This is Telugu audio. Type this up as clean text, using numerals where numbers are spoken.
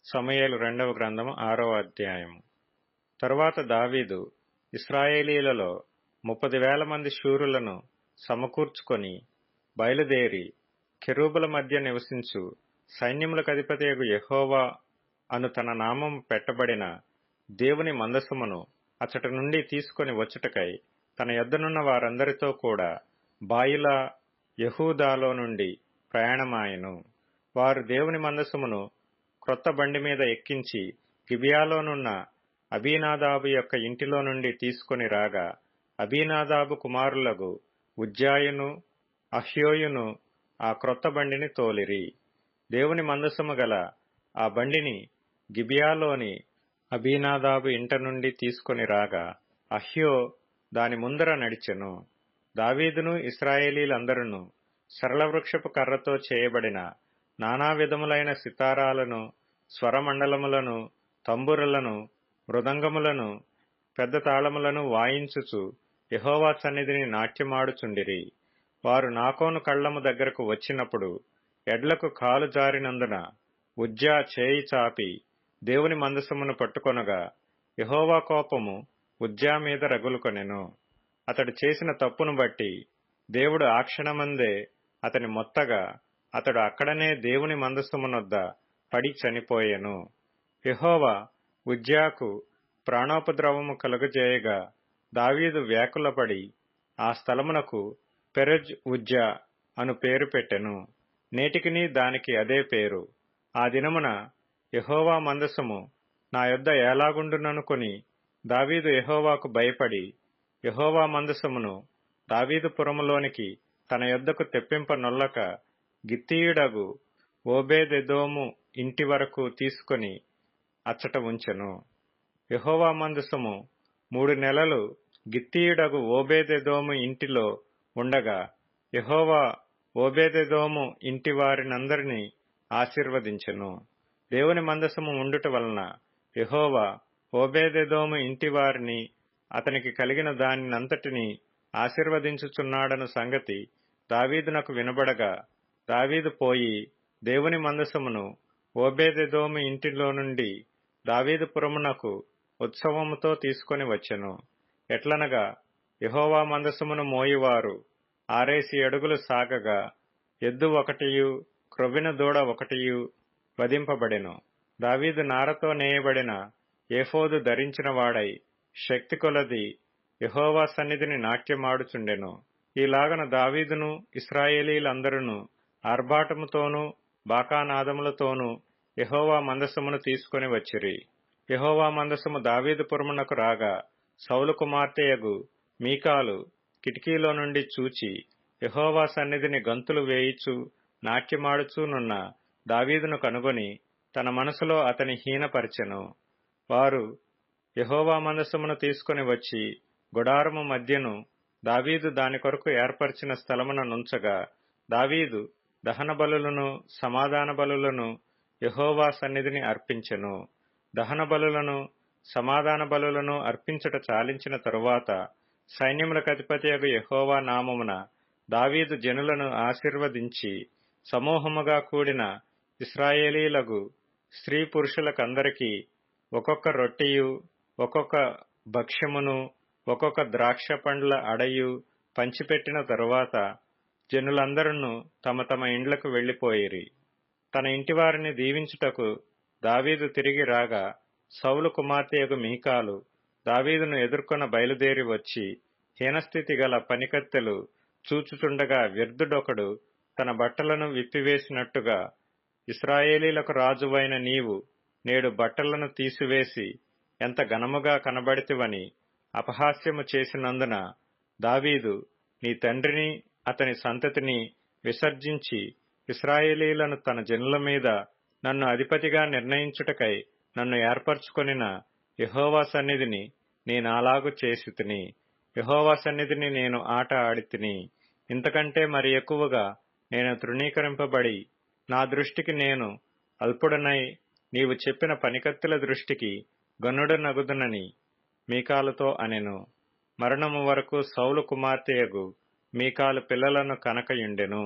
సమూయేలు రెండవ గ్రంథము 6వ అధ్యాయము. తరువాత దావీదు ఇశ్రాయేలీయులలో 30,000 మంది శూరులను సమకూర్చుకొని బయలుదేరి కెరూబుల మధ్య నివసించు సైన్యములకధిపతియగు యెహోవా అను తన నామము పెట్టబడిన దేవుని మందసమును అచ్చట నుండి తీసుకొని వచ్చుటకై తన యొద్దనున్న వారందరితో కూడా బాయిలా యెహూదాలో నుండి ప్రయాణమాయెను. వారు దేవుని మందసమును క్రొత్త బండి మీద ఎక్కించి గిబియాలోనున్న అబీనాదాబు యొక్క ఇంటిలో నుండి తీసుకొని రాగా, అబీనాదాబు కుమారులగు ఉజ్జాయును అహ్యోయును ఆ క్రొత్త బండిని తోలిరి. దేవుని మందసము గల ఆ బండిని గిబియాలోని అబీనాదాబు ఇంట నుండి తీసుకొని రాగా, అహ్యో దాని ముందర నడిచెను. దావీదును ఇశ్రాయేలీలందరూ సరళవృక్షపు కర్రతో చేయబడిన నానా విధములైన సితారాలను, స్వరమండలములను, తంబురలను, మృదంగములను, పెద్ద తాళములను వాయించుచు యెహోవా సన్నిధిని నాట్యమాడుచుండిరి. వారు నాకోను కళ్ళము దగ్గరకు వచ్చినప్పుడు ఎడ్లకు కాలు జారినందున ఉజ్జా చేయి చాపి దేవుని మందసమును పట్టుకొనగా, యెహోవా కోపము ఉజ్జా మీద రగులుకొనెను. అతడు చేసిన తప్పును బట్టి దేవుడు ఆ క్షణమందే అతని మొత్తగా అతడు అక్కడనే దేవుని మందసమునొద్ద పడి చనిపోయెను. యెహోవా ఉజ్జాకు ప్రాణోపద్రవము కలుగజేయగా దావీదు వ్యాకులపడి ఆ స్థలమునకు పెరెజ్ ఉజ్జా అను పేరు పెట్టెను. నేటికిని దానికి అదే పేరు. ఆ దినమున యెహోవా మందసము నా యొద్ద ఎలాగుండుననుకొని దావీదు యెహోవాకు భయపడి యెహోవా మందసమును దావీదు పురములోనికి తన యొద్దకు తెప్పింపనొల్లక గిత్తీయుడగు ఓబేదెదోము ఇంటి వరకు తీసుకొని అచ్చట ఉంచెను. యెహోవా మందసము 3 నెలలు గిత్తీయుడగు ఓబేదెదోము ఇంటిలో ఉండగా, యెహోవా ఓబేదెదోము ఇంటి వారినందరినీ ఆశీర్వదించెను. దేవుని మందసము ఉండుట వలన యెహోవా ఓబేదెదోము ఇంటి వారిని అతనికి కలిగిన దానినంతటినీ ఆశీర్వదించుచున్నాడను సంగతి దావీదునకు వినబడగా, దావీదు పోయి దేవుని మందసమును ఓబేదెదోము ఇంటిలో నుండి దావీదు పురమునకు ఉత్సవముతో తీసుకొని వచ్చెను. ఎట్లనగా, యెహోవా మందసమును మోయువారు 6 అడుగులు సాగగా, ఎద్దు ఒకటియు క్రొవ్విన దూడ ఒకటియు వధింపబడెను. దావీదు నారతో నేయబడిన ఏఫోదు ధరించిన వాడై శక్తి కొలది యెహోవా సన్నిధిని నాట్యమాడుచుండెను. ఈలాగన దావీదును ఇశ్రాయేలీలందరూ ఆర్భాటముతోనూ బాకానాదములతోనూ యెహోవా మందసమును తీసుకొని వచ్చిరి. యెహోవా మందసము దావీదు పురమునకు రాగా, సౌలు కుమార్తెయగు మీకాలు కిటికీలో నుండి చూచి యెహోవా సన్నిధిని గంతులు వేయిచు నాట్యమాడుచూనున్న దావీదును కనుగొని తన మనసులో అతని హీనపరచెను. వారు యెహోవా మందసమును తీసుకొని వచ్చి గుడారము మధ్యను దావీదు దాని కొరకు ఏర్పరిచిన స్థలమున నుంచగా, దావీదు దహన బలులను సమాధాన బలులను యెహోవా సన్నిధిని అర్పించెను. దహన బలులను సమాధాన బలులను అర్పించుట చాలించిన తరువాత సైన్యములకధిపతియగు యెహోవా నామమున దావీదు జనులను ఆశీర్వదించి సమూహముగా కూడిన ఇశ్రాయేలీలగు స్త్రీ పురుషులకందరికీ ఒక్కొక్క రొట్టెయు ఒక్కొక్క భక్ష్యమును ఒక్కొక్క ద్రాక్ష పండ్ల అడయు పంచిపెట్టిన తరువాత జనులందరూ తమ తమ ఇండ్లకు వెళ్లిపోయిరి. తన ఇంటివారిని దీవించుటకు దావీదు తిరిగి రాగా, సౌలు కుమార్తెయగు మీకాలు దావీదును ఎదుర్కొన బయలుదేరి వచ్చి హీనస్థితి గల పనికత్తెలు చూచుచుండగా, వ్యర్థుడొకడు తన బట్టలను విప్పివేసినట్టుగా ఇశ్రాయేలీలకు రాజువైన నీవు నేడు బట్టలను తీసివేసి ఎంత ఘనముగా కనబడితివని అపహాస్యము చేసినందున దావీదు నీ తండ్రిని అతని సంతతిని విసర్జించి ఇశ్రాయేలీలను తన జనుల మీద నన్ను అధిపతిగా నిర్ణయించుటకై నన్ను ఏర్పరచుకొనిన యెహోవా సన్నిధిని నేనాలాగు చేసితిని. యెహోవా సన్నిధిని నేను ఆట ఆడితిని. ఇంతకంటే మరి ఎక్కువగా నేను తృణీకరింపబడి నా దృష్టికి నేను అల్పుడనై నీవు చెప్పిన పనికత్తెల దృష్టికి గనుడనగుదునని మీకాలుతో అనెను. మరణము వరకు సౌలు కుమార్తెయగు మీకాలు పిల్లలను కనకయుండెను.